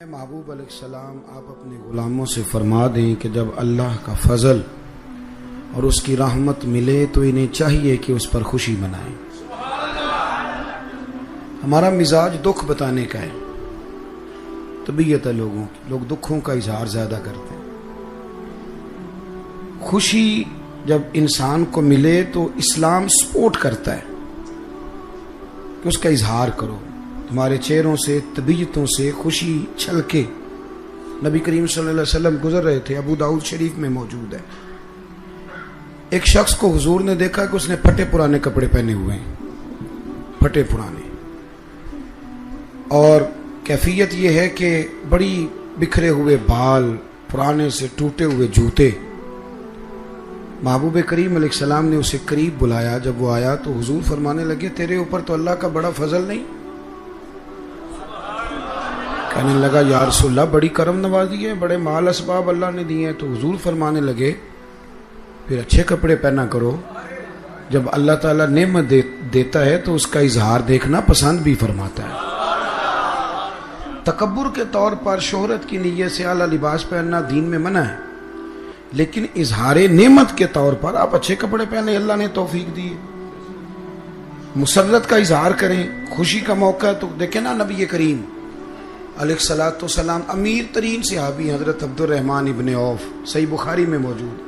محبوب علیہ السلام آپ اپنے غلاموں سے فرما دیں کہ جب اللہ کا فضل اور اس کی رحمت ملے تو انہیں چاہیے کہ اس پر خوشی منائیں۔ ہمارا مزاج دکھ بتانے کا ہے، طبیعت ہے لوگوں کی، لوگ دکھوں کا اظہار زیادہ کرتے ہیں۔ خوشی جب انسان کو ملے تو اسلام سپورٹ کرتا ہے کہ اس کا اظہار کرو، تمہارے چہروں سے طبیعتوں سے خوشی چھلکے۔ نبی کریم صلی اللہ علیہ وسلم گزر رہے تھے، ابو داؤد شریف میں موجود ہے، ایک شخص کو حضور نے دیکھا کہ اس نے پھٹے پرانے کپڑے پہنے ہوئے ہیں، پھٹے پرانے، اور کیفیت یہ ہے کہ بڑی بکھرے ہوئے بال، پرانے سے ٹوٹے ہوئے جوتے۔ محبوب کریم علیہ السلام نے اسے قریب بلایا، جب وہ آیا تو حضور فرمانے لگے تیرے اوپر تو اللہ کا بڑا فضل نہیں؟ کہنے لگا یا رسول اللہ بڑی کرم نوازی ہے، بڑے مال اسباب اللہ نے دیے ہیں۔ تو حضور فرمانے لگے پھر اچھے کپڑے پہنا کرو، جب اللہ تعالیٰ نعمت دیتا ہے تو اس کا اظہار دیکھنا پسند بھی فرماتا ہے۔ تکبر کے طور پر شہرت کی نیت سے اعلیٰ لباس پہننا دین میں منع ہے، لیکن اظہار نعمت کے طور پر آپ اچھے کپڑے پہنے، اللہ نے توفیق دی ہے، مسرت کا اظہار کریں، خوشی کا موقع ہے تو دیکھیں نا نبی کریم علیہ الصلوۃ والسلام، امیر ترین صحابی حضرت عبد الرحمن ابن عوف، صحیح بخاری میں موجود،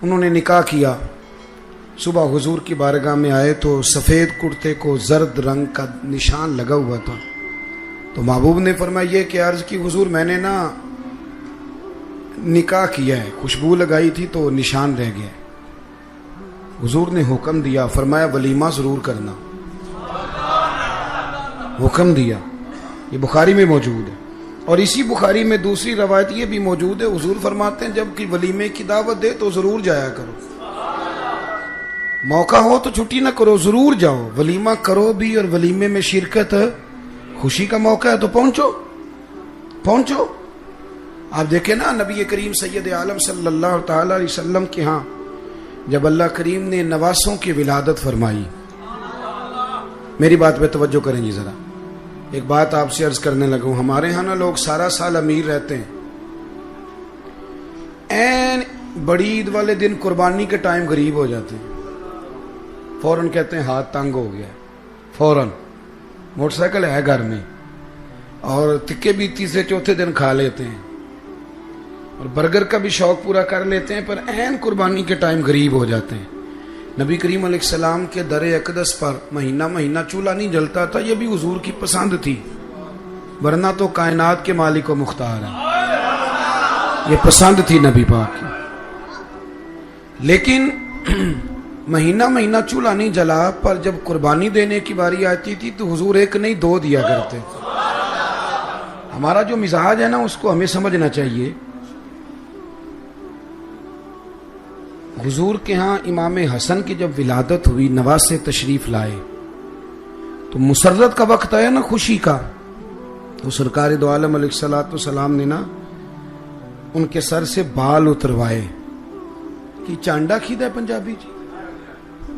انہوں نے نکاح کیا، صبح حضور کی بارگاہ میں آئے تو سفید کرتے کو زرد رنگ کا نشان لگا ہوا تھا، تو محبوب نے فرمایا یہ کہ عرض کی حضور میں نے نا نکاح کیا ہے، خوشبو لگائی تھی تو نشان رہ گیا۔ حضور نے حکم دیا، فرمایا ولیمہ ضرور کرنا، حکم دیا، یہ بخاری میں موجود ہے۔ اور اسی بخاری میں دوسری روایت یہ بھی موجود ہے، حضور فرماتے ہیں جب کہ ولیمے کی دعوت دے تو ضرور جایا کرو، موقع ہو تو چھٹی نہ کرو، ضرور جاؤ، ولیمہ کرو بھی، اور ولیمے میں شرکت خوشی کا موقع ہے تو پہنچو۔ آپ دیکھیں نا نبی کریم سید عالم صلی اللہ تعالی علیہ وسلم کے ہاں جب اللہ کریم نے نواسوں کی ولادت فرمائی، میری بات پہ توجہ کریں جی ذرا، ایک بات آپ سے عرض کرنے لگا ہوں، ہمارے ہاں نا لوگ سارا سال امیر رہتے ہیں، این بڑی عید والے دن قربانی کے ٹائم غریب ہو جاتے ہیں، فوراً کہتے ہیں ہاتھ تنگ ہو گیا، فوراً موٹر سائیکل ہے گھر میں، اور تکے بھی تیسرے چوتھے دن کھا لیتے ہیں، اور برگر کا بھی شوق پورا کر لیتے ہیں، پر این قربانی کے ٹائم غریب ہو جاتے ہیں۔ نبی کریم علیہ السلام کے در اقدس پر مہینہ چولہا نہیں جلتا تھا، یہ بھی حضور کی پسند تھی، ورنہ تو کائنات کے مالک و مختار ہے، یہ پسند تھی نبی پاک کی، لیکن مہینہ چولہا نہیں جلا، پر جب قربانی دینے کی باری آتی تھی تو حضور ایک نہیں دو دیا کرتے۔ ہمارا جو مزاج ہے نا اس کو ہمیں سمجھنا چاہیے۔ حضور کے ہاں امام حسن کی جب ولادت ہوئی، نواسے تشریف لائے تو مسرت کا وقت آیا نا خوشی کا، تو سرکار دو عالم علیہ الصلوۃ والسلام نے نا ان کے سر سے بال اتروائے، کہ چانڈا کھیدا ہے پنجابی جی،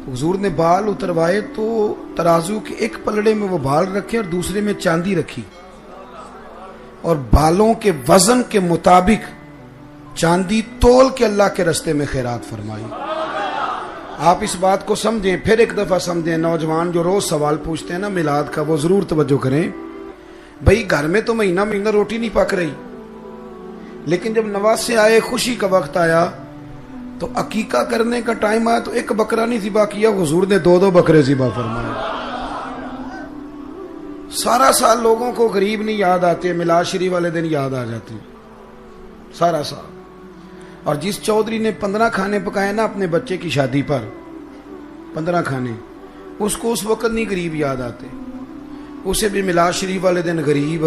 حضور نے بال اتروائے تو ترازو کے ایک پلڑے میں وہ بال رکھے اور دوسرے میں چاندی رکھی، اور بالوں کے وزن کے مطابق چاندی تول کے اللہ کے رستے میں خیرات فرمائی۔ آپ اس بات کو سمجھیں، پھر ایک دفعہ سمجھیں، نوجوان جو روز سوال پوچھتے ہیں نا میلاد کا، وہ ضرور توجہ کریں، بھئی گھر میں تو مہینہ روٹی نہیں پک رہی، لیکن جب نواسے آئے، خوشی کا وقت آیا تو عقیقہ کرنے کا ٹائم آیا تو ایک بکرا نہیں ذبح کیا، حضور نے دو بکرے ذبح فرمائے۔ سارا سال لوگوں کو غریب نہیں یاد آتے، میلاد شریف والے دن یاد آ جاتے سارا سال۔ اور جس چودھری نے 15 کھانے پکائے نا اپنے بچے کی شادی پر، 15 کھانے، اس کو اس وقت نہیں غریب یاد آتے، اسے بھی میلاد شریف والے دن غریب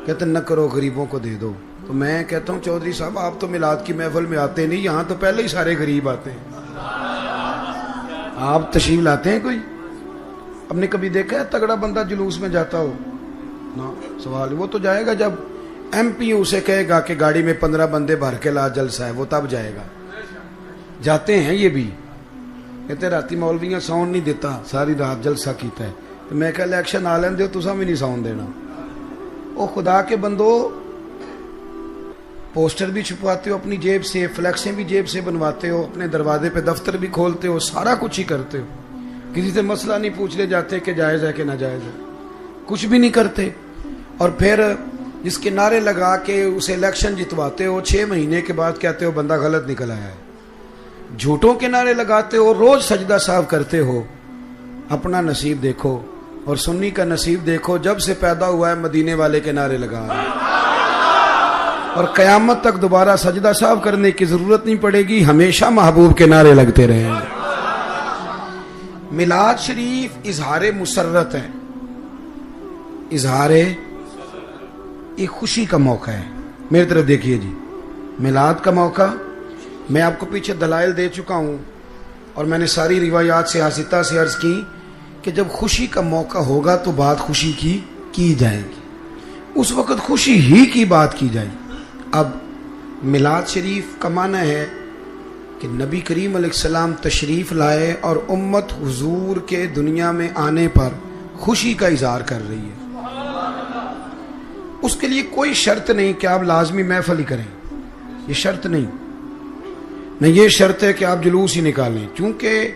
کہتے نہ کرو، غریبوں کو دے دو۔ تو میں کہتا ہوں چودھری صاحب آپ تو میلاد کی محفل میں آتے نہیں، یہاں تو پہلے ہی سارے غریب آتے ہیں، آپ تشریف لاتے ہیں کوئی؟ ہم نے کبھی دیکھا ہے تگڑا بندہ جلوس میں جاتا ہو؟ نا، سوال وہ تو جائے گا جب ایم پی اسے کہے گا کہ گاڑی میں 15 بندے بھر کے لا جلسہ ہے، وہ تب جائے گا۔ جاتے ہیں یہ بھی، کہتے راتی مولویاں ساؤنڈ نہیں دیتا، ساری رات جلسہ کیتا ہے، تو میں کہ الیکشن آ لین دیو تساں بھی نہیں ساؤنڈ دینا، او خدا کے بندو، پوسٹر بھی چھپواتے ہو اپنی جیب سے، فلیکسیں بھی جیب سے بنواتے ہو، اپنے دروازے پہ دفتر بھی کھولتے ہو، سارا کچھ ہی کرتے ہو، کسی سے مسئلہ نہیں پوچھ لے جاتے کہ جائز ہے کہ ناجائز ہے، کچھ بھی نہیں کرتے، اور پھر جس کے نعرے لگا کے اسے الیکشن جتواتے ہو، 6 مہینے کے بعد کہتے ہو بندہ غلط نکل آیا ہے، جھوٹوں کے نعرے لگاتے ہو، روز سجدہ صاحب کرتے ہو۔ اپنا نصیب دیکھو اور سنی کا نصیب دیکھو، جب سے پیدا ہوا ہے مدینے والے کے نعرے لگا رہے ہیں، اور قیامت تک دوبارہ سجدہ صاحب کرنے کی ضرورت نہیں پڑے گی، ہمیشہ محبوب کے نعرے لگتے رہیں گے۔ میلاد شریف اظہار مسرت ہے، اظہار ایک خوشی کا موقع ہے۔ میری طرف دیکھیے جی، میلاد کا موقع میں آپ کو پیچھے دلائل دے چکا ہوں، اور میں نے ساری روایات سے حاسطہ سے عرض کی کہ جب خوشی کا موقع ہوگا تو بات خوشی کی جائے گی، اس وقت خوشی ہی کی بات کی جائے گی۔ اب میلاد شریف کا معنی ہے کہ نبی کریم علیہ السلام تشریف لائے اور امت حضور کے دنیا میں آنے پر خوشی کا اظہار کر رہی ہے۔ اس کے لیے کوئی شرط نہیں کہ آپ لازمی محفل ہی کریں، یہ شرط نہیں، نہ یہ شرط ہے کہ آپ جلوس ہی نکالیں، چونکہ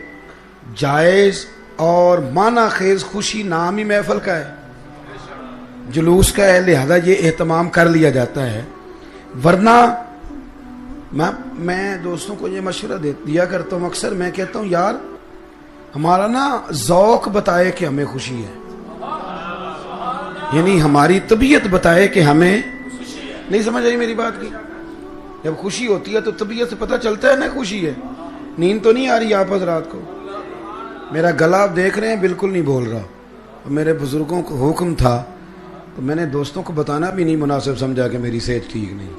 جائز اور معنی خیز خوشی نام ہی محفل کا ہے، جلوس کا ہے، لہذا یہ اہتمام کر لیا جاتا ہے۔ ورنہ میں دوستوں کو یہ مشورہ دیا کرتا ہوں، اکثر میں کہتا ہوں یار ہمارا نا ذوق بتائے کہ ہمیں خوشی ہے، یعنی ہماری طبیعت بتائے کہ ہمیں نہیں سمجھ آئی میری بات کی۔ جب خوشی ہوتی ہے تو طبیعت سے پتہ چلتا ہے نا خوشی ہے۔ نیند تو نہیں آ رہی آپ حضرات کو؟ میرا گلا آپ دیکھ رہے ہیں بالکل نہیں بول رہا، اور میرے بزرگوں کو حکم تھا تو میں نے دوستوں کو بتانا بھی نہیں مناسب سمجھا کہ میری صحت ٹھیک نہیں،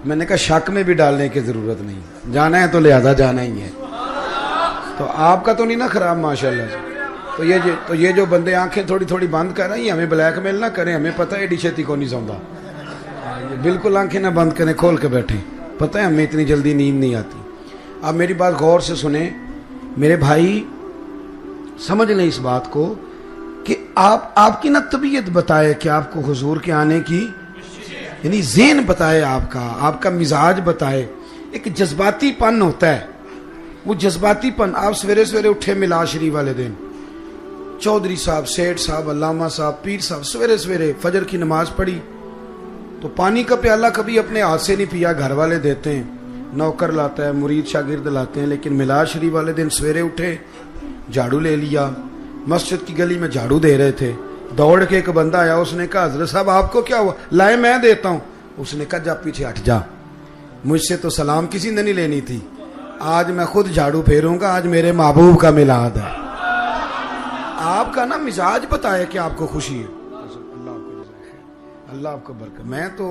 میں نے کہا شک میں بھی ڈالنے کی ضرورت نہیں، جانا ہے تو لہذا جانا ہی ہے۔ تو آپ کا تو نہیں نا خراب ماشاءاللہ سے؟ تو یہ جو بندے آنکھیں تھوڑی تھوڑی بند کر رہے ہیں ہمیں بلیک میل نہ کریں، ہمیں پتہ ہے ایڈی چھتی کو نہیں سوندا، بالکل آنکھیں نہ بند کریں، کھول کے بیٹھیں، پتہ ہے ہمیں اتنی جلدی نیند نہیں آتی۔ آپ میری بات غور سے سنیں میرے بھائی، سمجھ لیں اس بات کو کہ آپ کی نا طبیعت بتائے کہ آپ کو حضور کے آنے کی، یعنی ذہن بتائے، آپ کا مزاج بتائے۔ ایک جذباتی پن ہوتا ہے، وہ جذباتی پن، آپ سویرے سویرے اٹھے میلاد شریف والے دن، چودھری صاحب، سیٹھ صاحب، علامہ صاحب، پیر صاحب سویرے سویرے فجر کی نماز پڑھی تو پانی کا پیالہ کبھی اپنے ہاتھ سے نہیں پیا، گھر والے دیتے ہیں، نوکر لاتا ہے، مرید شاگرد لاتے ہیں، لیکن میلاد شریف والے دن سویرے اٹھے، جھاڑو لے لیا، مسجد کی گلی میں جھاڑو دے رہے تھے، دوڑ کے ایک بندہ آیا، اس نے کہا حضرت صاحب آپ کو کیا ہوا؟ لائے میں دیتا ہوں۔ اس نے کہا جا پیچھے ہٹ جا، مجھ سے تو سلام کسی نے نہیں لینی تھی، آج میں خود جھاڑو پھیروں گا، آج میرے محبوب کا میلاد ہے۔ آپ کا نا مزاج بتائے کہ آپ کو خوشی ہے۔ اللہ آپ کو برکت، میں تو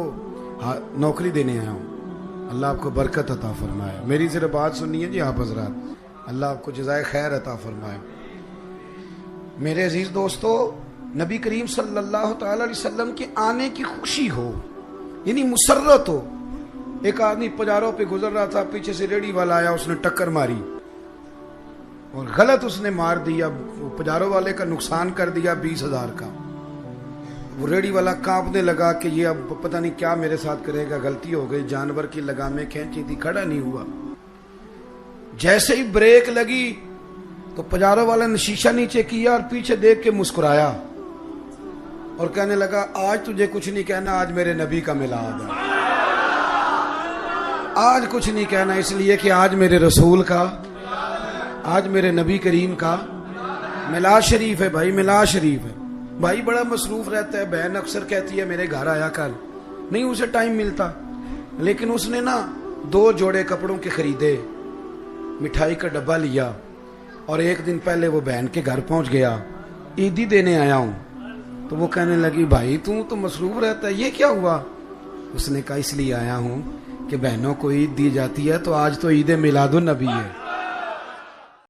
نوکری دینے آیا ہوں، اللہ آپ کو برکت عطا فرمائے۔ میری صرف بات سنیے جی آپ حضرات، اللہ آپ کو جزائے خیر عطا فرمائے۔ میرے عزیز دوستو، نبی کریم صلی اللہ تعالی علیہ وسلم کے آنے کی خوشی ہو، یعنی مسرت ہو۔ ایک آدمی پجاروں پہ گزر رہا تھا، پیچھے سے ریڑھی والا آیا، اس نے ٹکر ماری اور غلط اس نے مار دیا، پجاروں والے کا نقصان کر دیا 20,000 کا۔ وہ ریڑھی والا کانپنے لگا کہ یہ اب پتہ نہیں کیا میرے ساتھ کرے گا، غلطی ہو گئی، جانور کی لگامیں کھینچی تھی، کھڑا نہیں ہوا۔ جیسے ہی بریک لگی تو پجاروں والے نے شیشہ نیچے کیا اور پیچھے دیکھ کے مسکرایا اور کہنے لگا آج تجھے کچھ نہیں کہنا، آج میرے نبی کا میلاد ہے، آج کچھ نہیں کہنا، اس لیے کہ آج میرے رسول کا، آج میرے نبی کریم کا میلاد شریف ہے۔ بھائی میلاد شریف ہے، بھائی بڑا مصروف رہتا ہے، بہن اکثر کہتی ہے میرے گھر آیا کل، نہیں اسے ٹائم ملتا، لیکن اس نے نا 2 جوڑے کپڑوں کے خریدے، مٹھائی کا ڈبہ لیا، اور ایک دن پہلے وہ بہن کے گھر پہنچ گیا، عیدی دینے آیا ہوں۔ تو وہ کہنے لگی بھائی تو مصروف رہتا ہے، یہ کیا ہوا؟ اس نے کہا اس لیے آیا ہوں کہ بہنوں کو عید دی جاتی ہے، تو آج تو عید میلاد النبی ہے۔